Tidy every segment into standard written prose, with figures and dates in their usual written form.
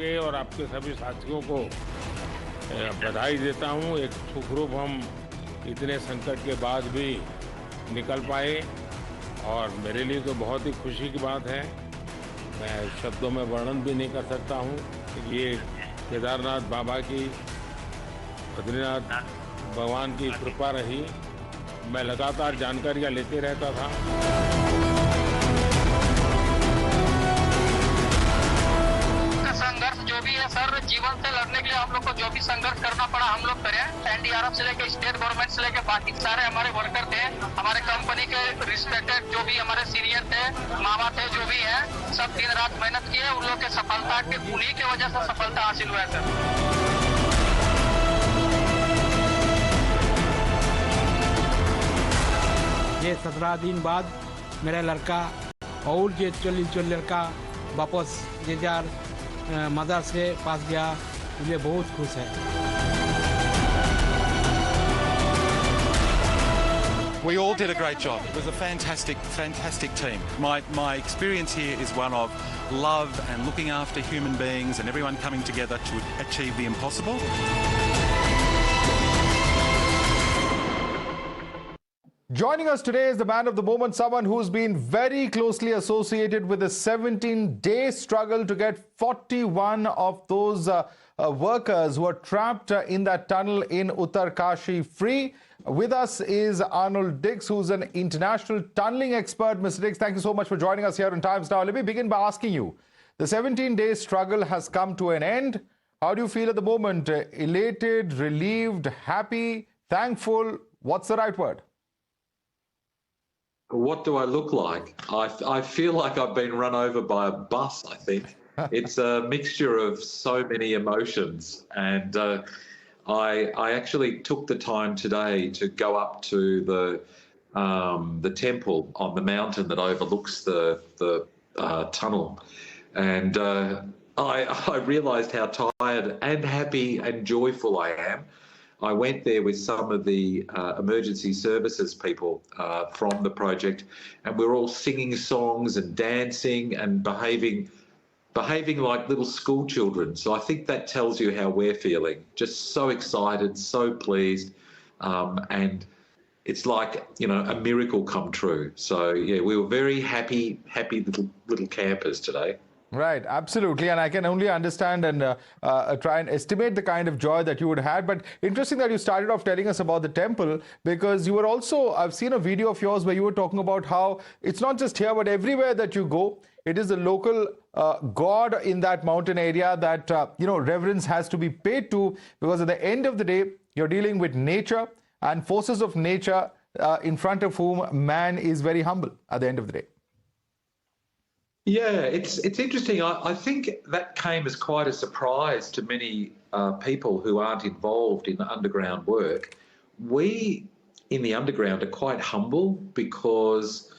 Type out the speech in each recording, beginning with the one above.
के और आपके सभी साथियों को बधाई देता हूं। एक सुखरूप हम इतने संकट के बाद भी निकल पाए और मेरे लिए तो बहुत ही खुशी की बात है। मैं शब्दों में वर्णन भी नहीं कर सकता हूं। ये केदारनाथ बाबा की, बद्रीनाथ भगवान की कृपा रही। मैं लगातार जानकारियां लेते रहता था। संघर्ष जो भी है सर, जीवन से लड़ने के लिए हम लोग को जो भी संघर्ष करना पड़ा हम लोग करें। एनडीआरएफ से लेकर स्टेट गवर्नमेंट से लेकर बाकी सारे हमारे वर्कर थे, हमारे कंपनी के रिस्पेक्टेड जो भी हमारे सीनियर थे, मामा थे, जो भी है, सब दिन रात मेहनत किए। उन लोग के सफलता के उन्हीं की वजह से सफलता हासिल हुआ है सर। ये 17 दिन बाद मेरा लड़का और जो लड़का वापस जेजार मदर से पास गया, मुझे बहुत खुश है। We all did a great job. It was a fantastic team. My experience here is one of love and looking after human beings and everyone coming together to achieve the impossible. Joining us today is the man of the moment, someone who's been very closely associated with the 17-day struggle to get 41 of those workers who are trapped in that tunnel in Uttarkashi free. With us is Arnold Dix, who's an international tunneling expert. Mr. Dix, thank you so much for joining us here on Times Now. Let me begin by asking you, the 17-day struggle has come to an end. How do you feel at the moment? Elated, relieved, happy, thankful? What's the right word? What do I look like? I feel like I've been run over by a bus, I think. It's a mixture of so many emotions. And I actually took the time today to go up to the temple on the mountain that overlooks the tunnel. And I realised how tired and happy and joyful I am. I went there with some of the emergency services people from the project, and we were all singing songs and dancing and behaving like little school children. So I think that tells you how we're feeling. Just so excited, so pleased, and it's like, you know, a miracle come true. So yeah, we were very happy little campers today. Right, absolutely. And I can only understand and try and estimate the kind of joy that you would have had. But interesting that you started off telling us about the temple, because you were also, I've seen a video of yours where you were talking about how it's not just here, but everywhere that you go, it is the local god in that mountain area that, reverence has to be paid to, because at the end of the day, you're dealing with nature and forces of nature in front of whom man is very humble at the end of the day. Yeah, it's interesting. I think that came as quite a surprise to many people who aren't involved in the underground work. We in the underground are quite humble because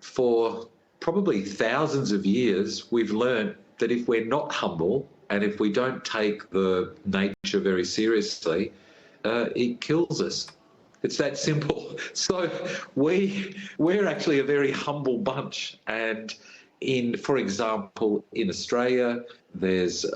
for probably thousands of years we've learned that if we're not humble and if we don't take the nature very seriously, it kills us. It's that simple. So we're actually a very humble bunch. And for example, in Australia, there's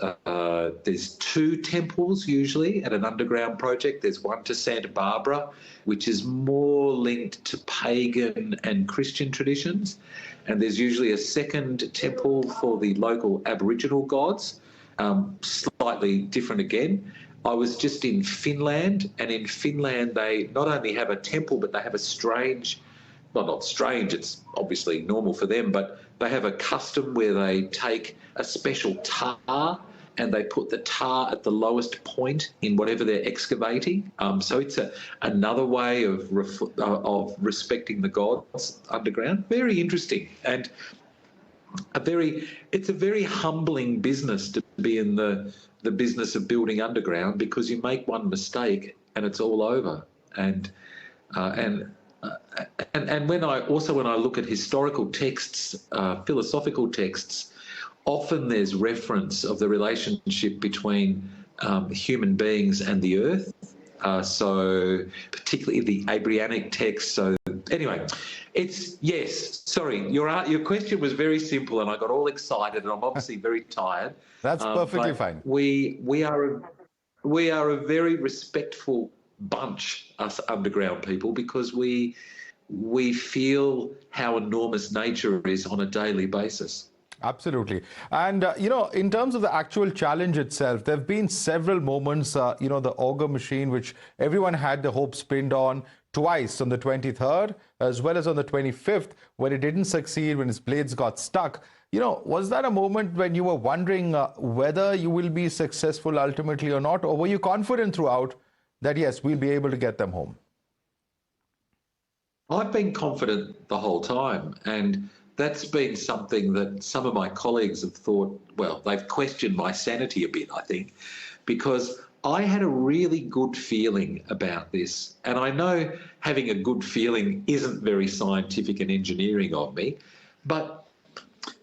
2 temples usually at an underground project. There's one to Santa Barbara, which is more linked to pagan and Christian traditions, and there's usually a second temple for the local Aboriginal gods, slightly different again. I was just in Finland, and in Finland they not only have a temple, but they have a strange, well, not strange, it's obviously normal for them, but they have a custom where they take a special tar and they put the tar at the lowest point in whatever they're excavating. So it's another way of respecting the gods underground. Very interesting, and it's a very humbling business to be in the business of building underground, because you make one mistake and it's all over. And when I look at historical texts, philosophical texts, often there's reference of the relationship between human beings and the earth. So particularly the Abrahamic texts, so Anyway, it's yes. Sorry, your question was very simple, and I got all excited, and I'm obviously very tired. That's perfectly but fine. We are a very respectful bunch, us underground people, because we feel how enormous nature is on a daily basis. Absolutely. And, in terms of the actual challenge itself, there have been several moments, the auger machine, which everyone had the hopes pinned on twice, on the 23rd, as well as on the 25th, when it didn't succeed, when its blades got stuck. Was that a moment when you were wondering whether you will be successful ultimately or not? Or were you confident throughout that, yes, we'll be able to get them home? I've been confident the whole time, and that's been something that some of my colleagues have thought, well, they've questioned my sanity a bit, I think, because I had a really good feeling about this. And I know having a good feeling isn't very scientific and engineering of me, but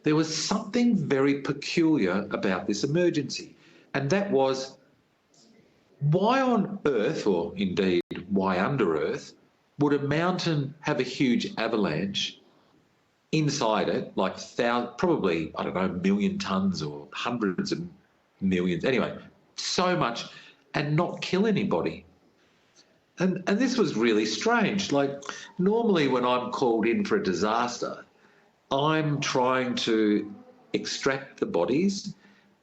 there was something very peculiar about this emergency. And that was, why on earth, or indeed why under earth, would a mountain have a huge avalanche inside it, like probably, I don't know, 1 million tonnes or hundreds of millions, anyway, so much, and not kill anybody? And this was really strange. Like, normally when I'm called in for a disaster, I'm trying to extract the bodies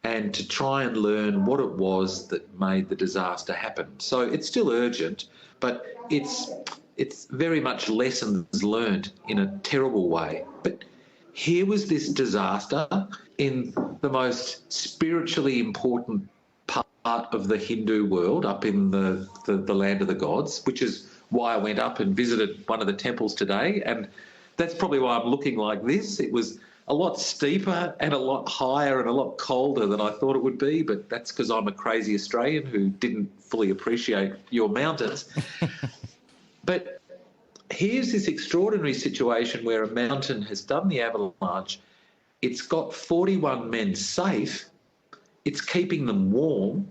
and to try and learn what it was that made the disaster happen. So it's still urgent, but it's very much lessons learned in a terrible way. But here was this disaster in the most spiritually important part of the Hindu world, up in the land of the gods, which is why I went up and visited one of the temples today. And that's probably why I'm looking like this. It was a lot steeper and a lot higher and a lot colder than I thought it would be, but that's because I'm a crazy Australian who didn't fully appreciate your mountains. But here's this extraordinary situation where a mountain has done the avalanche. It's got 41 men safe. It's keeping them warm.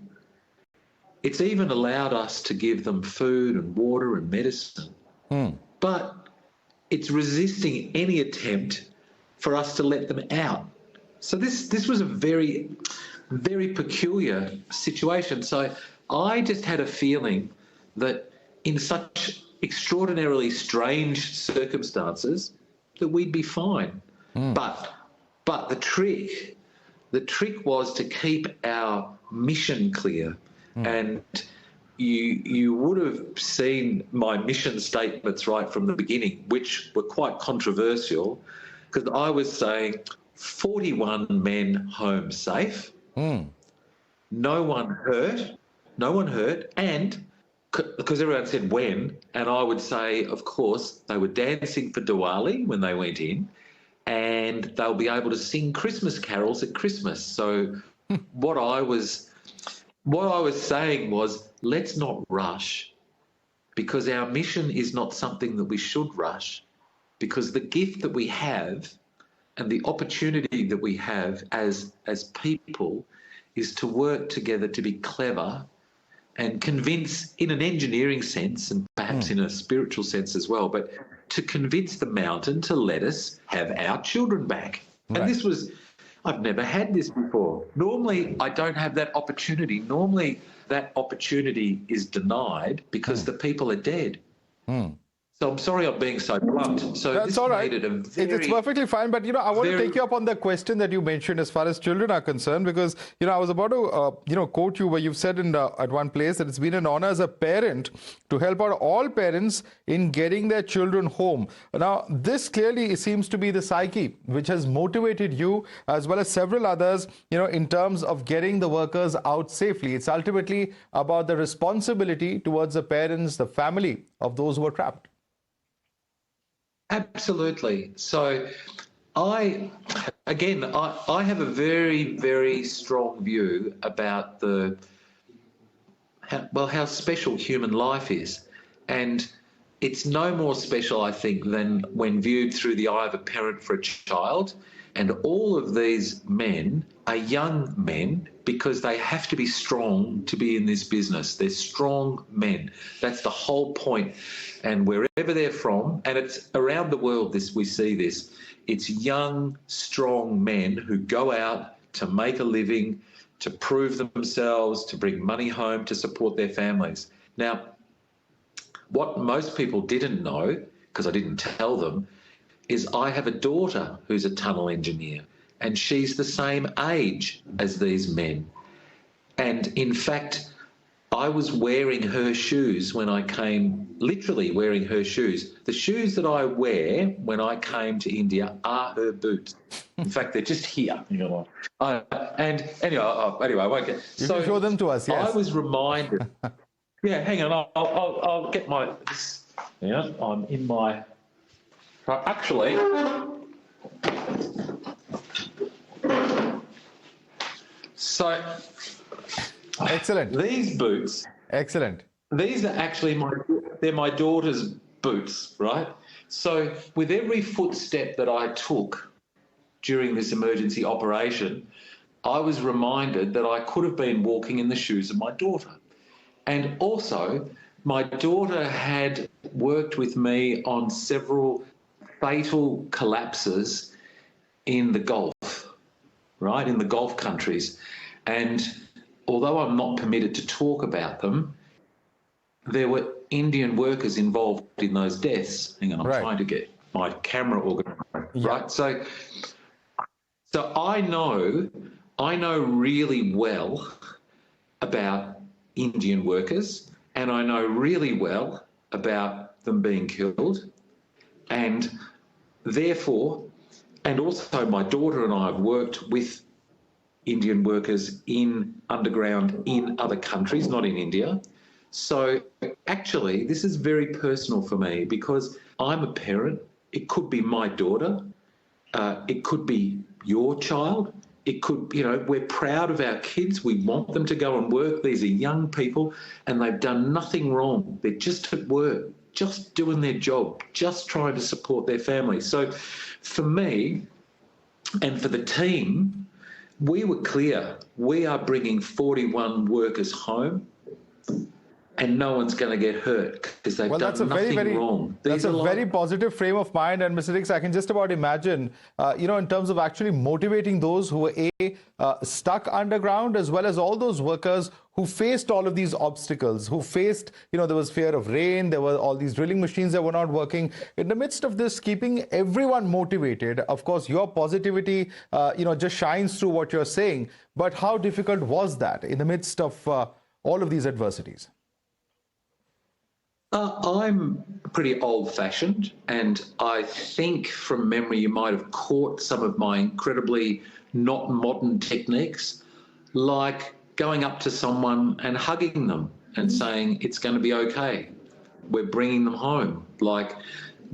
It's even allowed us to give them food and water and medicine. But it's resisting any attempt for us to let them out. So this was a very, very peculiar situation. So I just had a feeling that in such extraordinarily strange circumstances that we'd be fine. But the trick was to keep our mission clear. And you would have seen my mission statements right from the beginning, which were quite controversial, because I was saying 41 men home safe, no one hurt, and because everyone said when, and I would say, of course, they were dancing for Diwali when they went in, and they'll be able to sing Christmas carols at Christmas. So what I was saying was, let's not rush, because our mission is not something that we should rush, because the gift that we have and the opportunity that we have as people is to work together to be clever and convince, in an engineering sense and perhaps in a spiritual sense as well, but to convince the mountain to let us have our children back. Right. And this was, I've never had this before. Normally, I don't have that opportunity. Normally, that opportunity is denied because the people are dead. So I'm sorry I'm being so blunt. So that's this all right. made it a very, it's perfectly fine. But, I want to take you up on the question that you mentioned as far as children are concerned, because, I was about to, quote you where you've said at one place that it's been an honor as a parent to help out all parents in getting their children home. Now, this clearly seems to be the psyche which has motivated you as well as several others, in terms of getting the workers out safely. It's ultimately about the responsibility towards the parents, the family of those who are trapped. Absolutely. So I have a very, very strong view about how special human life is. And it's no more special, I think, than when viewed through the eye of a parent for a child. And all of these men are young men because they have to be strong to be in this business. They're strong men. That's the whole point. And wherever they're from, and it's around the world, we see this, it's young, strong men who go out to make a living, to prove themselves, to bring money home, to support their families. Now, what most people didn't know, because I didn't tell them, is I have a daughter who's a tunnel engineer, and she's the same age as these men. And in fact, I was wearing her shoes when I came, literally wearing her shoes. The shoes that I wear when I came to India are her boots. In fact, they're just here. And anyway, I won't get... You can show them to us, yes. I was reminded... Yeah, hang on, I'll get my... Yeah, I'm in my... Actually... So... Excellent. These boots... Excellent. These are actually they're my daughter's boots, right? So with every footstep that I took during this emergency operation, I was reminded that I could have been walking in the shoes of my daughter. And also, my daughter had worked with me on several fatal collapses in the Gulf, right, in the Gulf countries. And although I'm not permitted to talk about them, there were Indian workers involved in those deaths. Hang on, I'm trying to get my camera organised, right? So I know really well about Indian workers, and I know really well about them being killed, and therefore, and also my daughter and I have worked with Indian workers in underground in other countries, not in India. So actually, this is very personal for me because I'm a parent. It could be my daughter. It could be your child. It could, we're proud of our kids. We want them to go and work. These are young people and they've done nothing wrong. They're just at work, just doing their job, just trying to support their family. So for me and for the team, we were clear. We are bringing 41 workers home and no one's going to get hurt because they've done nothing wrong. That's a very positive frame of mind. And Mr. Dix, I can just about imagine, in terms of actually motivating those who were stuck underground, as well as all those workers who faced all of these obstacles, who faced, there was fear of rain, there were all these drilling machines that were not working. In the midst of this, keeping everyone motivated, of course, your positivity, just shines through what you're saying. But how difficult was that in the midst of all of these adversities? I'm pretty old-fashioned, and I think from memory you might have caught some of my incredibly not modern techniques, like going up to someone and hugging them and saying, it's going to be okay, we're bringing them home, like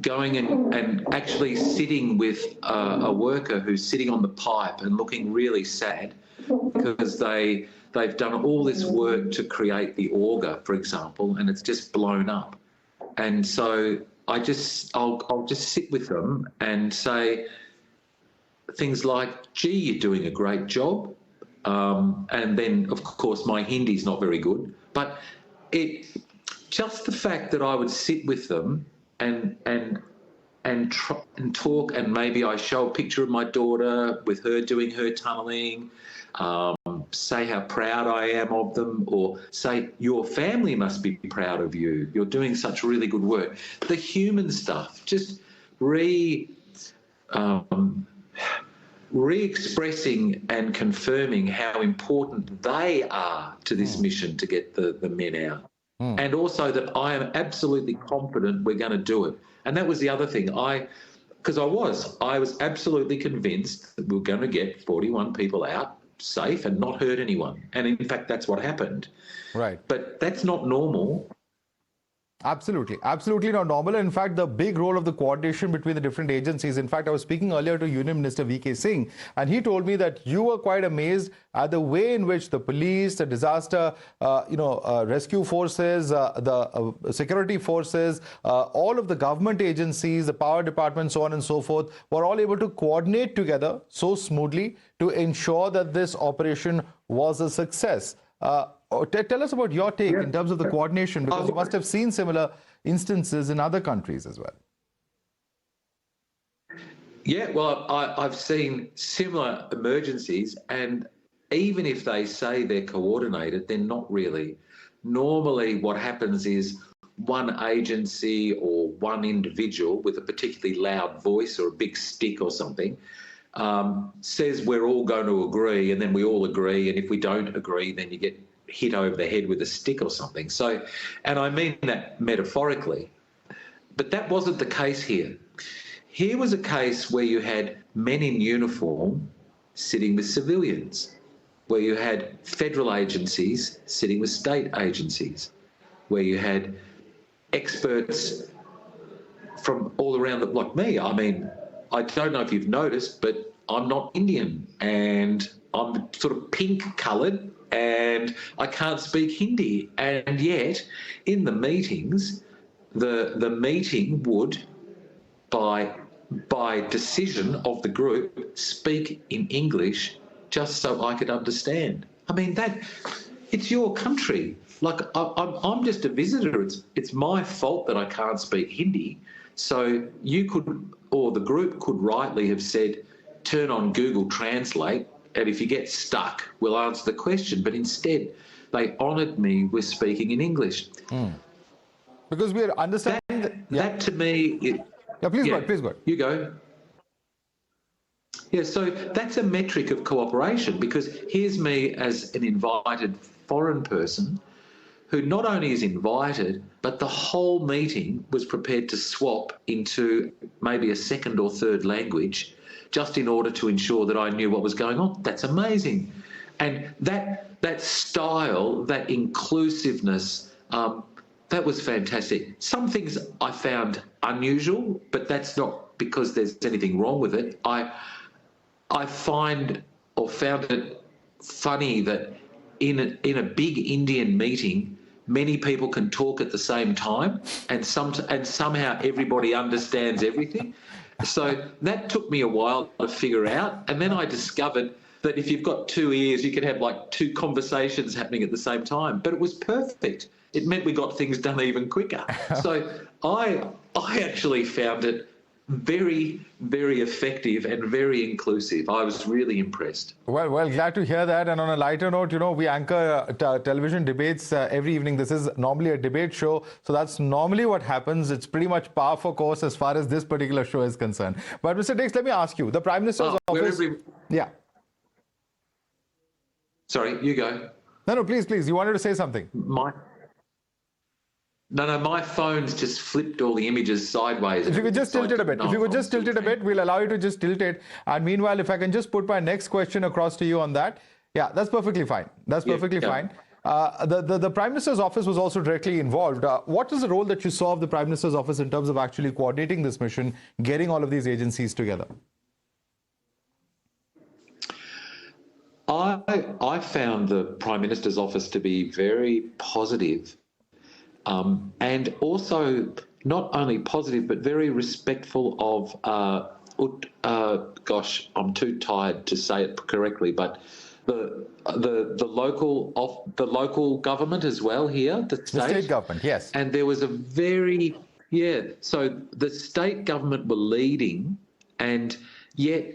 going and actually sitting with a worker who's sitting on the pipe and looking really sad because they've done all this work to create the auger, for example, and it's just blown up. And so I'll just sit with them and say things like, gee, you're doing a great job. And then, of course, my Hindi's not very good. But just the fact that I would sit with them and talk, and maybe I show a picture of my daughter with her doing her tunnelling, say how proud I am of them, or say your family must be proud of you. You're doing such really good work. The human stuff, just re-expressing and confirming how important they are to this mission to get the men out. And also that I am absolutely confident we're going to do it. And that was the other thing. I was absolutely convinced that we were going to get 41 people out safe and not hurt anyone. And in fact, that's what happened. Right. But that's not normal. Absolutely. Absolutely not normal. In fact, the big role of the coordination between the different agencies. In fact, I was speaking earlier to Union Minister V.K. Singh, and he told me that you were quite amazed at the way in which the police, the disaster, rescue forces, the security forces, all of the government agencies, the power department, so on and so forth, were all able to coordinate together so smoothly to ensure that this operation was a success. Tell us about your take in terms of the coordination, because you must have seen similar instances in other countries as well. Yeah, well, I've seen similar emergencies, and even if they say they're coordinated, they're not really. Normally what happens is one agency or one individual with a particularly loud voice or a big stick or something says we're all going to agree, and then we all agree, and if we don't agree, then you get hit over the head with a stick or something. So, and I mean that metaphorically, but that wasn't the case here. Here was a case where you had men in uniform sitting with civilians, where you had federal agencies sitting with state agencies, where you had experts from all around like me. I mean, I don't know if you've noticed, but I'm not Indian, and I'm sort of pink coloured, and I can't speak Hindi. And yet, in the meetings, the meeting would, by decision of the group, speak in English just so I could understand. I mean, it's your country. Like, I'm just a visitor. It's my fault that I can't speak Hindi. So you could, or the group could rightly have said, turn on Google Translate, and if you get stuck, we'll answer the question. But instead, they honoured me with speaking in English. Because we are understanding that to me... please go. You go. Yeah, so that's a metric of cooperation, because here's me as an invited foreign person who not only is invited, but the whole meeting was prepared to swap into maybe a second or third language just in order to ensure that I knew what was going on. That's amazing. And that style, that inclusiveness, that was fantastic. Some things I found unusual, but that's not because there's anything wrong with it. I found it funny that in a big Indian meeting, many people can talk at the same time, and somehow everybody understands everything. So that took me a while to figure out, and then I discovered that if you've got two ears, you can have like two conversations happening at the same time. But it was perfect. It meant we got things done even quicker. So I actually found it very, very effective and very inclusive. I was really impressed. Well, glad to hear that. And on a lighter note, we anchor television debates every evening. This is normally a debate show, so that's normally what happens. It's pretty much par for course as far as this particular show is concerned. But Mr. Dix, let me ask you, the Prime Minister's office... Yeah. Sorry, you go. No, please. You wanted to say something. No, my phone's just flipped all the images sideways. If you could just tilt it a bit. We'll allow you to just tilt it. And meanwhile, if I can just put my next question across to you on that. Yeah, that's perfectly fine. Fine. The Prime Minister's office was also directly involved. What is the role that you saw of the Prime Minister's office in terms of actually coordinating this mission, getting all of these agencies together? I found the Prime Minister's office to be very positive. And also not only positive, but very respectful of, I'm too tired to say it correctly, but the local government as well here, the state government, yes. And there was so the state government were leading, and yet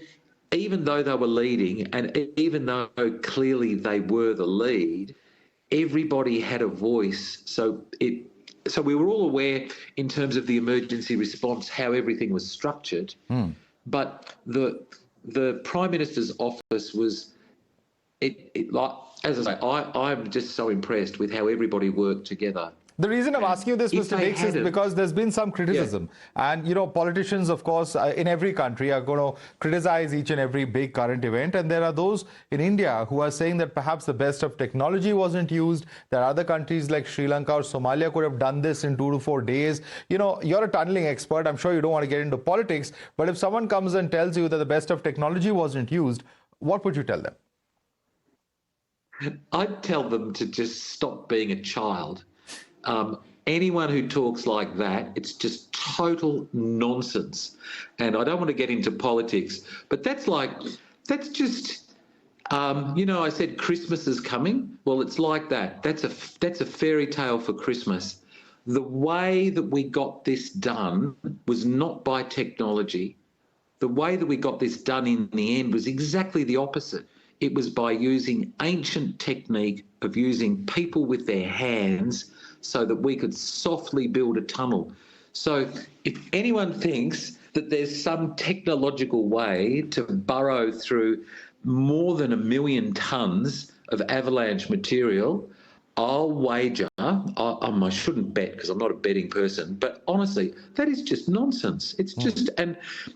even though they were leading, and even though clearly they were the lead, everybody had a voice. So we were all aware in terms of the emergency response how everything was structured. But the Prime Minister's office was like, as I say, I'm just so impressed with how everybody worked together. The reason I'm asking you this, If Mr. they Dix, is hadn't- because there's been some criticism. And, politicians, of course, in every country are going to criticize each and every big current event. And there are those in India who are saying that perhaps the best of technology wasn't used. There are other countries like Sri Lanka or Somalia could have done this in 2 to 4 days. You're a tunneling expert. I'm sure you don't want to get into politics. But if someone comes and tells you that the best of technology wasn't used, what would you tell them? I'd tell them to just stop being a child. Anyone who talks like that, it's just total nonsense. And I don't want to get into politics, but that's just, I said Christmas is coming. Well, it's like that. That's a fairy tale for Christmas. The way that we got this done was not by technology. The way that we got this done in the end was exactly the opposite. It was by using ancient technique of using people with their hands so that we could softly build a tunnel. So if anyone thinks that there's some technological way to burrow through more than 1 million tonnes of avalanche material, I'll wager, I shouldn't bet because I'm not a betting person, but honestly, that is just nonsense. It's just,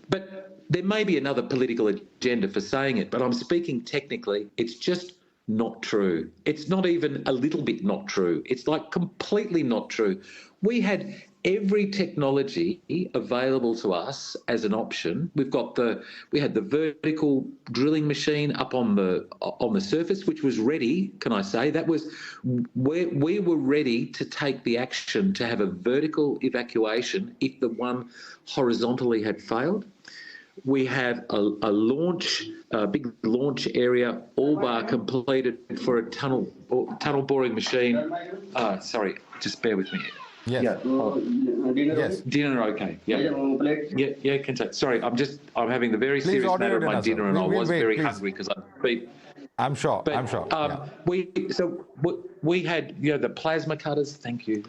but there may be another political agenda for saying it, but I'm speaking technically, it's just not true. It's not even a little bit not true. It's like completely not true. We had every technology available to us as an option. We had the vertical drilling machine up on the surface, which was ready. Can I say that was where we were ready to take the action to have a vertical evacuation if the one horizontally had failed. We have a big launch area, all bar completed for a tunnel boring machine. Sorry, just bear with me. Yes. Yeah. Yes. Dinner, okay. Yeah. Yeah. Can say. Sorry, I'm having the very Please serious matter of my dinner, and I was very please. hungry because I've been. I'm sure. But, I'm sure. We had the plasma cutters. Thank you.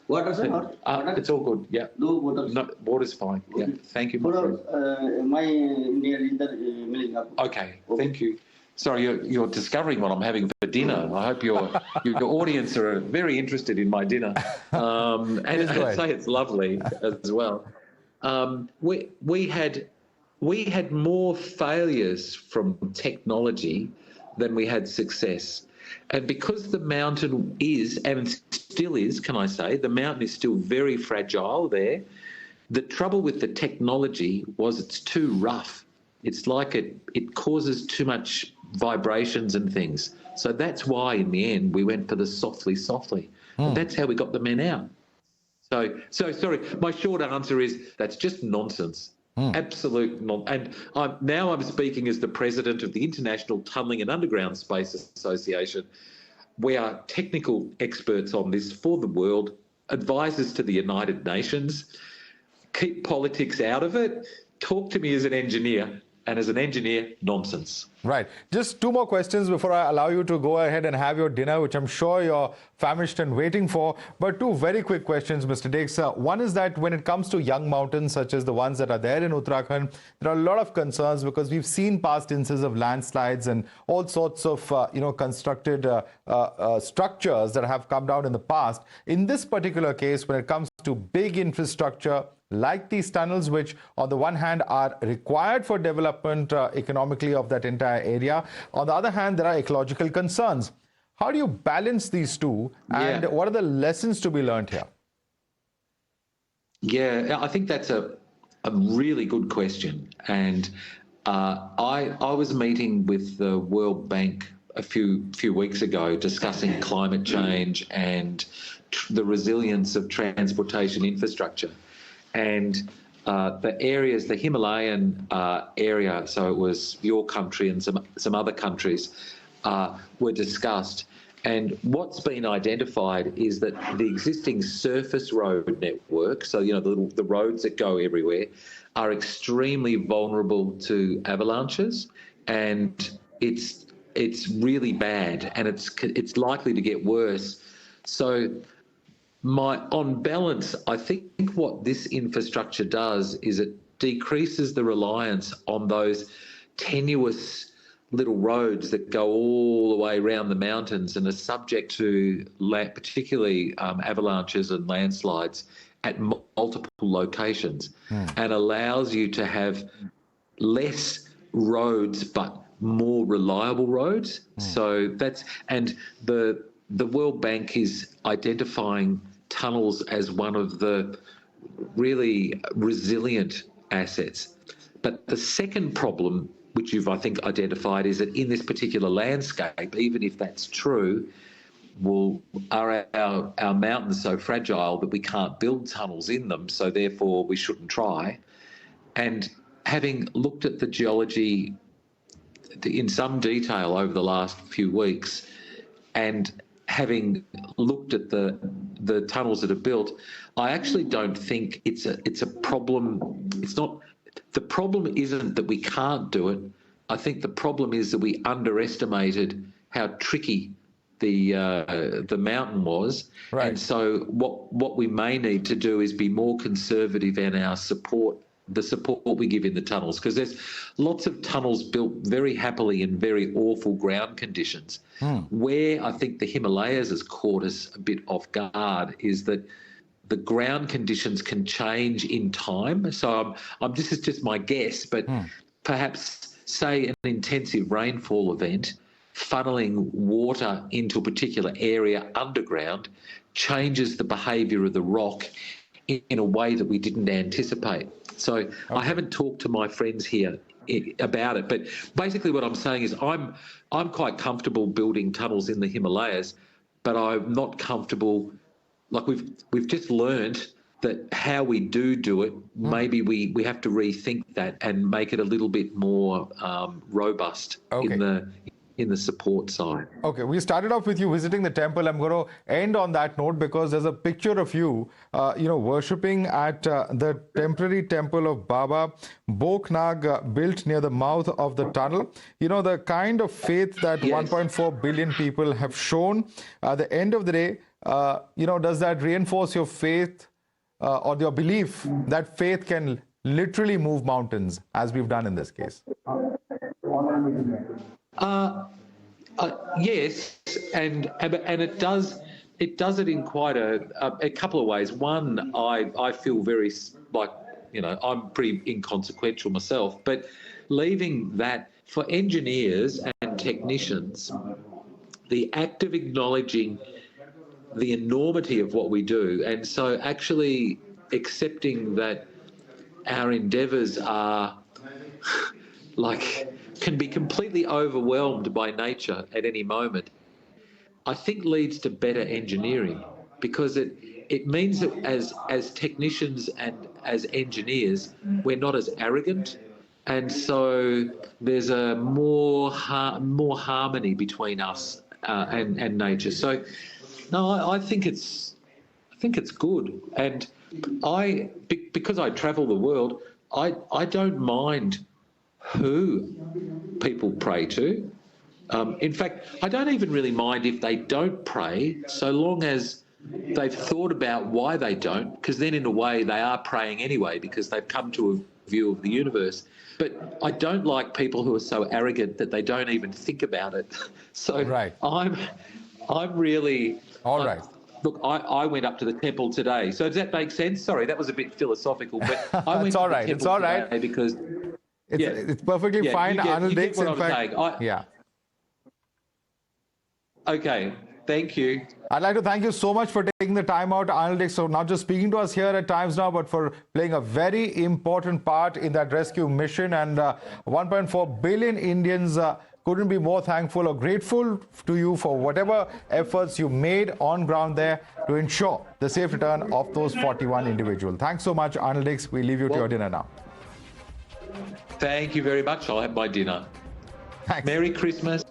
Water, sir? It's all good. Yeah. No water. No, water's fine. Yeah. Thank you, my friend. My near in the milling up. Okay. Thank you. Sorry, you're discovering what I'm having for dinner. I hope your audience are very interested in my dinner, and I'd say it's lovely as well. We had more failures from technology than we had success. And because the mountain is, and still is, can I say, the mountain is still very fragile there, the trouble with the technology was it's too rough. It's like it causes too much vibrations and things. So that's why, in the end, we went for the softly. And that's how we got the men out. So sorry, my short answer is that's just nonsense. Absolute nonsense. And now I'm speaking as the president of the International Tunnelling and Underground Space Association. We are technical experts on this for the world, advisors to the United Nations. Keep politics out of it. Talk to me as an engineer. And as an engineer, nonsense. Right. Just 2 more questions before I allow you to go ahead and have your dinner, which I'm sure you're famished and waiting for. But 2 very quick questions, Mr. Dix. One is that when it comes to young mountains, such as the ones that are there in Uttarakhand, there are a lot of concerns because we've seen past instances of landslides and all sorts of, constructed structures that have come down in the past. In this particular case, when it comes to big infrastructure, like these tunnels, which on the one hand are required for development economically of that entire area. On the other hand, there are ecological concerns. How do you balance these two? And what are the lessons to be learned here? Yeah, I think that's a really good question. And I was meeting with the World Bank a few weeks ago discussing climate change and the resilience of transportation infrastructure. And the areas, the Himalayan area, so it was your country and some other countries, were discussed. And what's been identified is that the existing surface road network, so the roads that go everywhere, are extremely vulnerable to avalanches, and it's really bad, and it's likely to get worse. So on balance, I think what this infrastructure does is it decreases the reliance on those tenuous little roads that go all the way around the mountains and are subject to particularly avalanches and landslides at multiple locations, and allows you to have less roads but more reliable roads. So that's, and the World Bank is identifying tunnels as one of the really resilient assets. But the second problem, which you've, I think, identified, is that in this particular landscape, even if that's true, are our mountains so fragile that we can't build tunnels in them, so therefore we shouldn't try. And having looked at the geology in some detail over the last few weeks, and having looked at the tunnels that are built, I actually don't think it's a problem. It's not. The problem isn't that we can't do it. I think the problem is that we underestimated how tricky the mountain was. Right. And so what we may need to do is be more conservative in our support, the support we give in the tunnels, because there's lots of tunnels built very happily in very awful ground conditions. Where I think the Himalayas has caught us a bit off guard is that the ground conditions can change in time. So this is just my guess, but perhaps, say, an intensive rainfall event funneling water into a particular area underground changes the behaviour of the rock in a way that we didn't anticipate. So okay. I haven't talked to my friends here about it, but basically what I'm saying is I'm quite comfortable building tunnels in the Himalayas, but I'm not comfortable. Like we've just learned that how we do it, maybe we have to rethink that and make it a little bit more robust in the support side. Okay, we started off with you visiting the temple. I'm going to end on that note because there's a picture of you, worshipping at the temporary temple of Baba Boknag, built near the mouth of the tunnel. You know, the kind of faith that 1.4 billion people have shown. At the end of the day, does that reinforce your faith or your belief that faith can literally move mountains, as we've done in this case? Yes, and it does it in quite a couple of ways. One, I feel very I'm pretty inconsequential myself, but leaving that for engineers and technicians, the act of acknowledging the enormity of what we do, and so actually accepting that our endeavours are can be completely overwhelmed by nature at any moment, I think leads to better engineering, because it means that as technicians and as engineers, we're not as arrogant, and so there's a more harmony between us and nature. So no, I think it's good, and because I travel the world, I don't mind who people pray to. In fact, I don't even really mind if they don't pray, so long as they've thought about why they don't, because then in a way they are praying anyway because they've come to a view of the universe. But I don't like people who are so arrogant that they don't even think about it. So right. I'm really... All right. Look, I went up to the temple today. So does that make sense? Sorry, that was a bit philosophical, but I went to the temple today because... It's perfectly fine. Arnold Dix, in fact. Okay, thank you. I'd like to thank you so much for taking the time out, Arnold Dix, so not just speaking to us here at Times Now, but for playing a very important part in that rescue mission. And 1.4 billion Indians couldn't be more thankful or grateful to you for whatever efforts you made on ground there to ensure the safe return of those 41 individuals. Thanks so much, Arnold Dix. We leave you to your dinner now. Thank you very much. I'll have my dinner. Thanks. Merry Christmas.